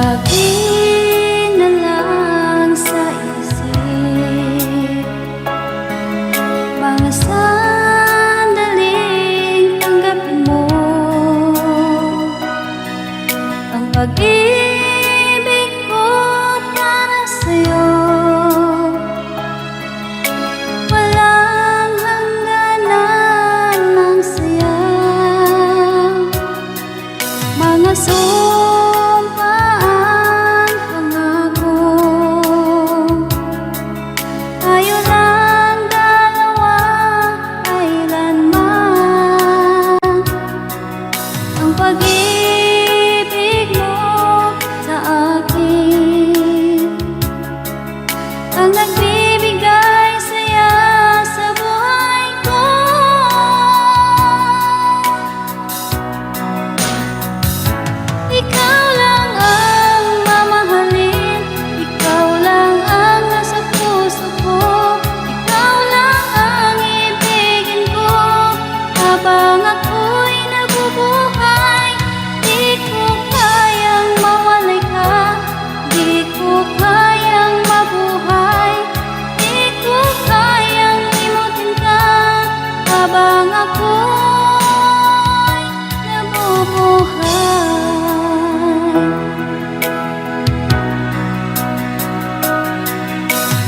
Lagi na lang sa isip mga sandaling tanggapin mo ang pag-ibig ko para sa'yo. Walang hangganan ng saya, mga pag-ibig mo sa akin ang nagbibigay saya sa buhay ko. Ikaw lang ang mamahalin, ikaw lang ang nasa puso ko, ikaw lang ang ibigin ko habang ako'y nabubuhay. Di ko kayang mawalay ka, di ko kayang mabuhay, di ko kayang limutin ka habang ako'y nabubuhay.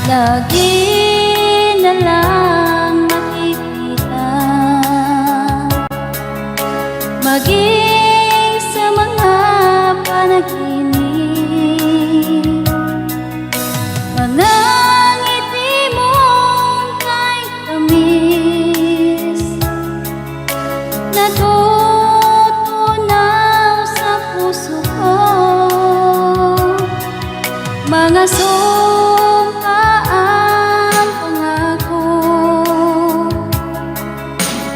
Lagi na lang makikita, maging sa mga panaginip, mga ngiti mong kahit tamis, natutunaw sa puso ko, mga sumpaan pangako.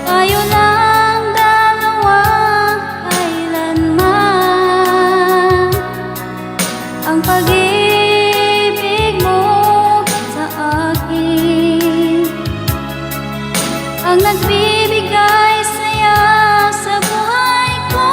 Tayo lang dalawa kailanman, ang pag-ibig mo sa akin ang nagbibigay saya sa buhay ko.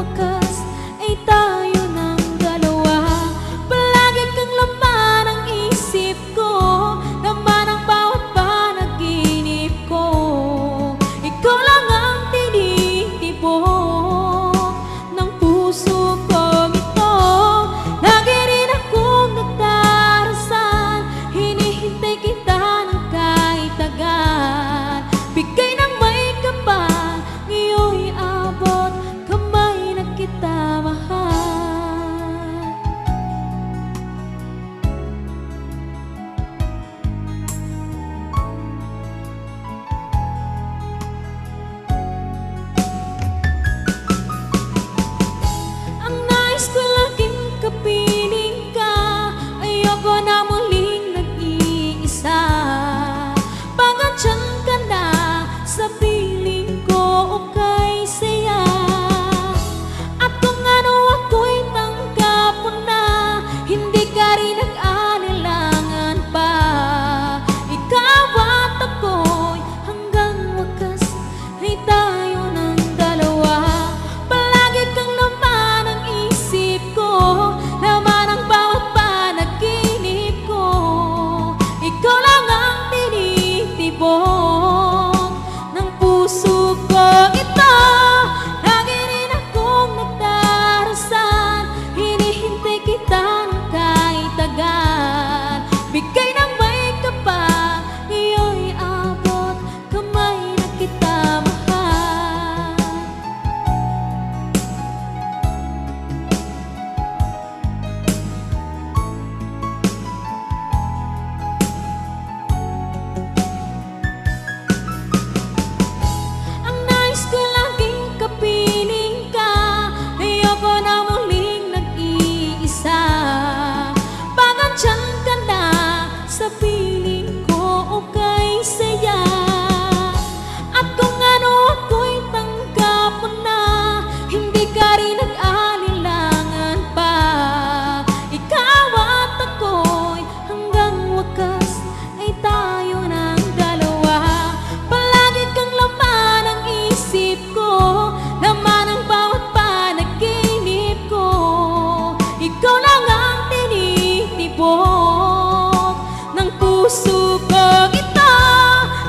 wakas ay tayo ng dalawa. Palagi kang laman ang isip ko, laman ang bawat panaginip ko. Ikaw lang ang tinitibok ng puso kong ito. Lagi rin akong nagdarasal, hinihintay kita ng kahit tagal. Bigay ng may kapal, ngayon'y abot, kamay na kita mahal. Ang nais ko laging kapiling ka, ayoko na muling nag-iisa. Pagandyan ka na sa piling ko, okay saya. At kung ano ako'y tanggap mo na, hindi ka rin nag-aalilangan pa. Ikaw at ako'y hanggang wakas ay tayo ng dalawa. Palagi kang laman ang isip ko, laman ang bawat panaginip ko. Ikaw lang ang tinitibok ng puso ko ito. Lagi rin akong nagdarasal, hinihintay kita ng kahit tagal. Bigay ng may kapal, ngayon'y abot, kamay na kita mahal. Ang nais ko laging kapiling ka, ayoko na muling nag-iisa. Pagandyan ka na sa piling ko, okay saya. At kung ano ako'y tanggap mo na, hindi ka rin nag-aalilangan pa. Ikaw at ako'y hanggang wakas ay tayo ng dalawa. Palagi kang laman ang isip ko, laman ang bawat panaginip ko. Ikaw lang ang tinitibok ng puso kong ito.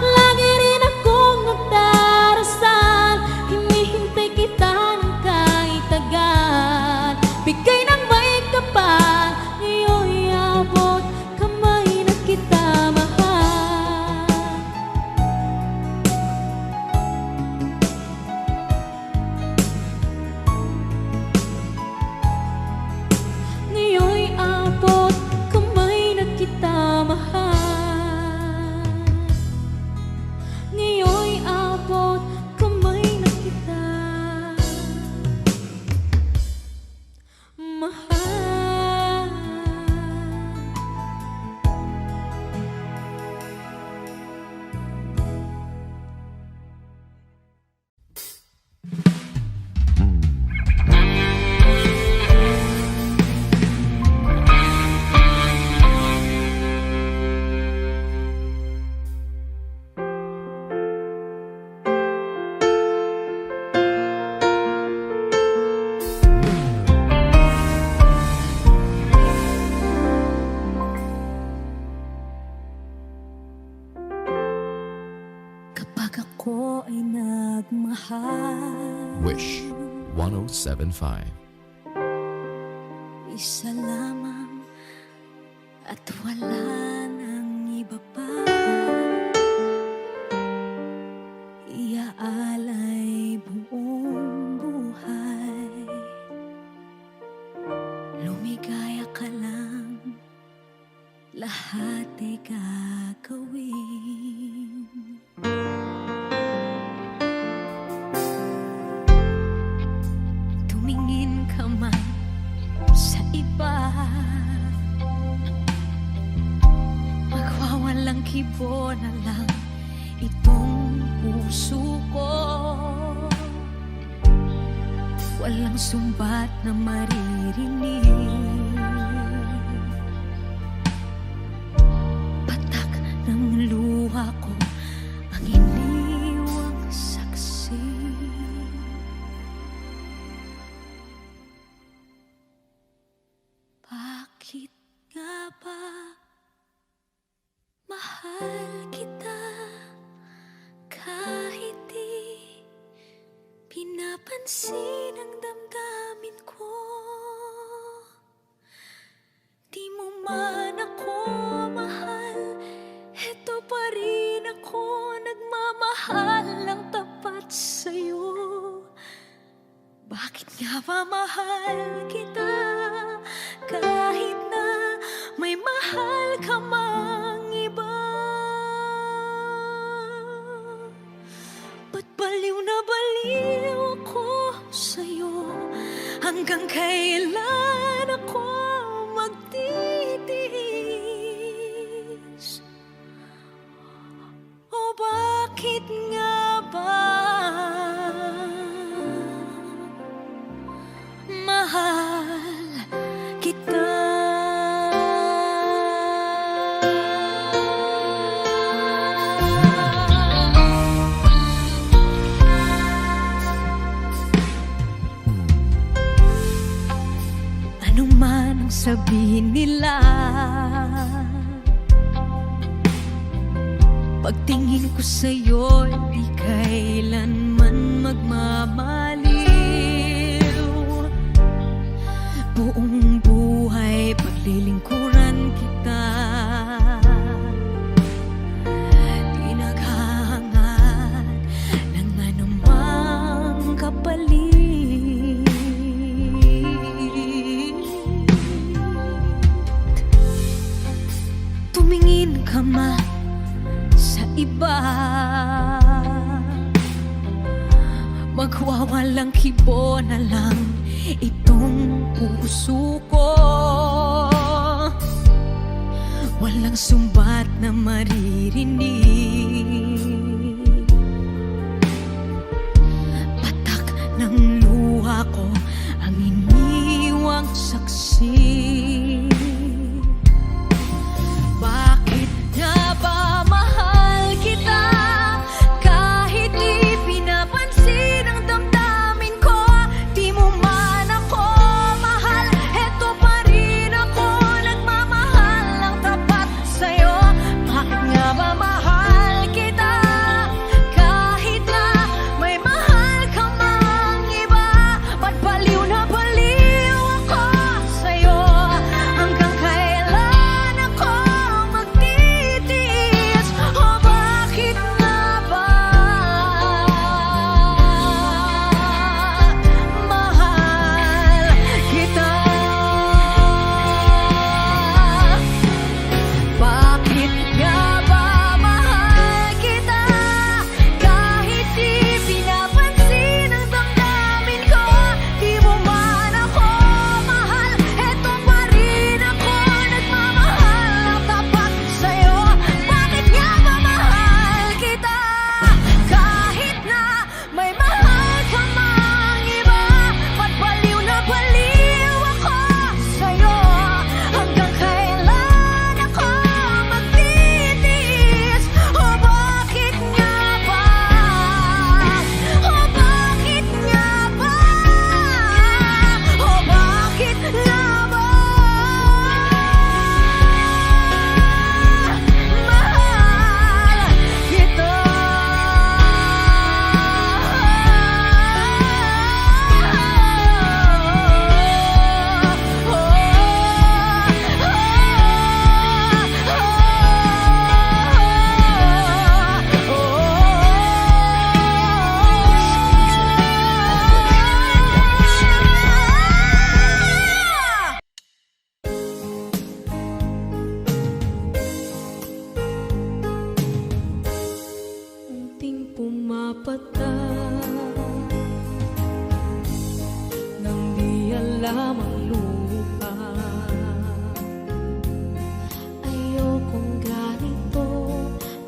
Lagi rin akong nagdarasal, hinihintay kita ng kahit tagal. Bigay ng may kapal, ngayon'y abot, kamay na kita mahal. Ngayon'y abot, kamay na kita mahal. Ngayon'y abot, kamay na kita mahal. Kapag ako ay nagmahal, Wish 1075. isa lamang at wala nang iba pa. Iaalay buong buhay, lumigaya ka lang, lahat ay gagawin. Tumingin ka man sa iba, magwawalang kibo na lang itong puso ko. Walang sumbat na maririnig, patak ng luha ko ang iniwang saksi. nga ba mahal kita kahit di pinapansin ang damdamin ko? Di mo man ako mahal, eto pa rin ako nagmamahal ng tapat sa'yo. Bakit nga ba mahal kita kahit na may mahal ka mang iba? Ba't baliw na baliw ako sa'yo? Hanggang kailan ako magtitiis? O bakit nga ba mahal kita? Ano man ang sabihin nila, pagtingin ko sa'yo, di kailanman magmamaliw. Buong buhay paglilingkuran kita, di naghahangad ng anumang kapalit. Tumingin ka man sa iba, magwawalang kibo na lang itong puso ko. Walang sumbat na maririnig, patak ng luha ko ang iniwang saksi. Bakit nga ba mahal kita kahit di pinapansin ang damdamin ko? Di mo man ako mahal, eto pa rin ako nagmamahal ng tapat sa'yo. Bakit nga ba mahal kita kahit na may mahal ka mang iba? Ba't baliw na baliw ako sa'yo? Hanggang kailan ako magtitiis? O bakit nga ba mahal kita? Bakit nga ba mahal kita kahit di pinapansin ang damdamin ko? Di mo man ako mahal, eto pa rin ako nagmamahal ng tapat sa'yo. Bakit nga ba mahal kita kahit na may mahal ka mang iba? Ba't baliw na baliw ako sa'yo? Hanggang kailan ako magtitiis? O bakit nga ba? O bakit nga ba? O bakit nga ba mahal kita? Unting pumapatak nang di alam ang lupa. Ayokong ganito,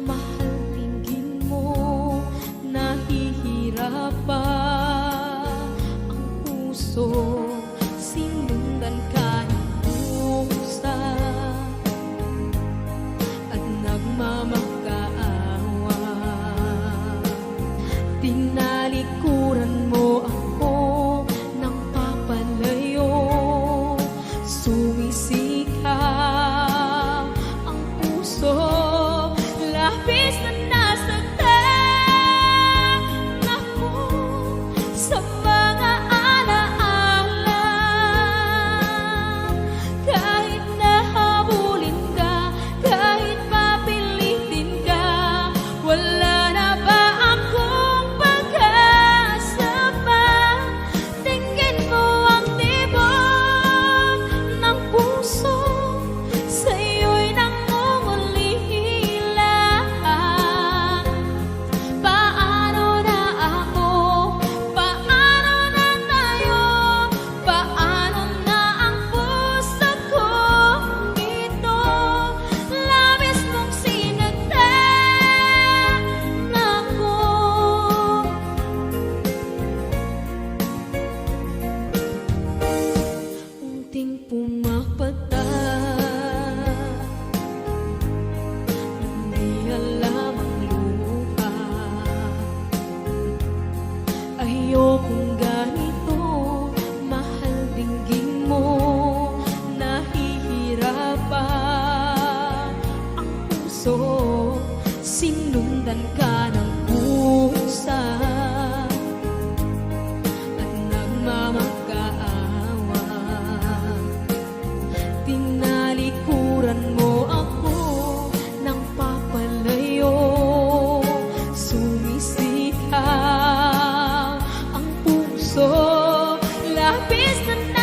mahal, tingin mo nahihirapan ang puso. Sinundan ka ng pusa at nagmamakaawa. Tinalikuran mo ako ng papalayo, sumisikap Imbis na